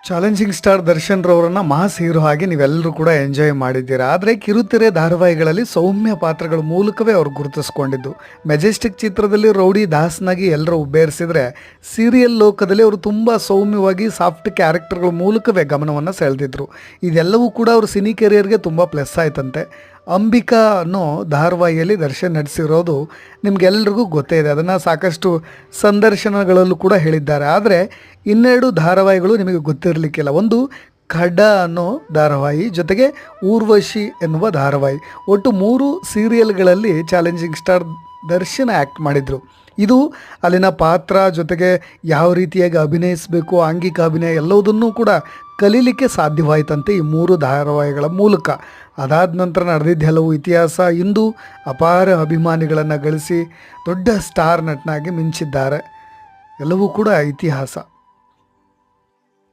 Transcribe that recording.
Challenging star Darshan ರವರನ್ನ mass hero ಆಗಿ ನೀವೆಲ್ಲರೂ ಕೂಡ ಎಂಜಾಯ್ ಮಾಡಿದ್ದೀರಾ. ಆದರೆ ಕಿರುತೆರೆ ಧಾರಾವಾಹಿಗಳಲ್ಲಿ ಸೌಮ್ಯ ಪಾತ್ರಗಳ ಮೂಲಕವೇ ಅವ್ರು ಗುರುತಿಸ್ಕೊಂಡಿದ್ದು. ಮೆಜೆಸ್ಟಿಕ್ ಚಿತ್ರದಲ್ಲಿ ರೌಡಿ ದಾಸ್ನಾಗಿ ಎಲ್ಲರೂ ಉಬ್ಬೇರಿಸಿದ್ರೆ, ಸೀರಿಯಲ್ ಲೋಕದಲ್ಲಿ ಅವರು ತುಂಬ ಸೌಮ್ಯವಾಗಿ ಸಾಫ್ಟ್ ಕ್ಯಾರೆಕ್ಟರ್ಗಳ ಮೂಲಕವೇ ಗಮನವನ್ನು ಸೆಳೆದಿದ್ರು. ಇದೆಲ್ಲವೂ ಕೂಡ ಅವ್ರ ಸಿನಿ ಕೆರಿಯರ್ಗೆ ತುಂಬ ಪ್ಲಸ್ ಆಯ್ತಂತೆ. ಅಂಬಿಕಾ ಅನ್ನೋ ಧಾರಾವಾಹಿಯಲ್ಲಿ ದರ್ಶನ್ ನಟಿಸಿರೋದು ನಿಮಗೆಲ್ರಿಗೂ ಗೊತ್ತೇ ಇದೆ. ಅದನ್ನು ಸಾಕಷ್ಟು ಸಂದರ್ಶನಗಳಲ್ಲೂ ಕೂಡ ಹೇಳಿದ್ದಾರೆ. ಆದರೆ ಇನ್ನೆರಡು ಧಾರಾವಾಹಿಗಳು ನಿಮಗೆ ಗೊತ್ತಿರಲಿಕ್ಕಿಲ್ಲ. ಒಂದು ಖಡ್ಡ ಅನ್ನೋ ಧಾರಾವಾಹಿ, ಜೊತೆಗೆ ಊರ್ವಶಿ ಎನ್ನುವ ಧಾರಾವಾಹಿ. ಒಟ್ಟು 3 ಸೀರಿಯಲ್ಗಳಲ್ಲಿ ಚಾಲೆಂಜಿಂಗ್ ಸ್ಟಾರ್ ದರ್ಶನ್ ಆ್ಯಕ್ಟ್ ಮಾಡಿದರು. ಇದು ಅಲ್ಲಿನ ಪಾತ್ರ, ಜೊತೆಗೆ ಯಾವ ರೀತಿಯಾಗಿ ಅಭಿನಯಿಸಬೇಕು, ಆಂಗಿಕ ಅಭಿನಯ ಎಲ್ಲವುದನ್ನು ಕೂಡ ಕಲೀಲಿಕ್ಕೆ ಸಾಧ್ಯವಾಯಿತಂತೆ ಈ 3 ಧಾರಾವಾಹಿಗಳ ಮೂಲಕ. ಅದಾದ ನಂತರ ನಡೆದಿದ್ದ ಹಲವು ಇತಿಹಾಸ ಇಂದು ಅಪಾರ ಅಭಿಮಾನಿಗಳನ್ನು ಗಳಿಸಿ ದೊಡ್ಡ ಸ್ಟಾರ್ ನಟನಾಗಿ ಮಿಂಚಿದ್ದಾರೆ. ಎಲ್ಲವೂ ಕೂಡ ಇತಿಹಾಸ.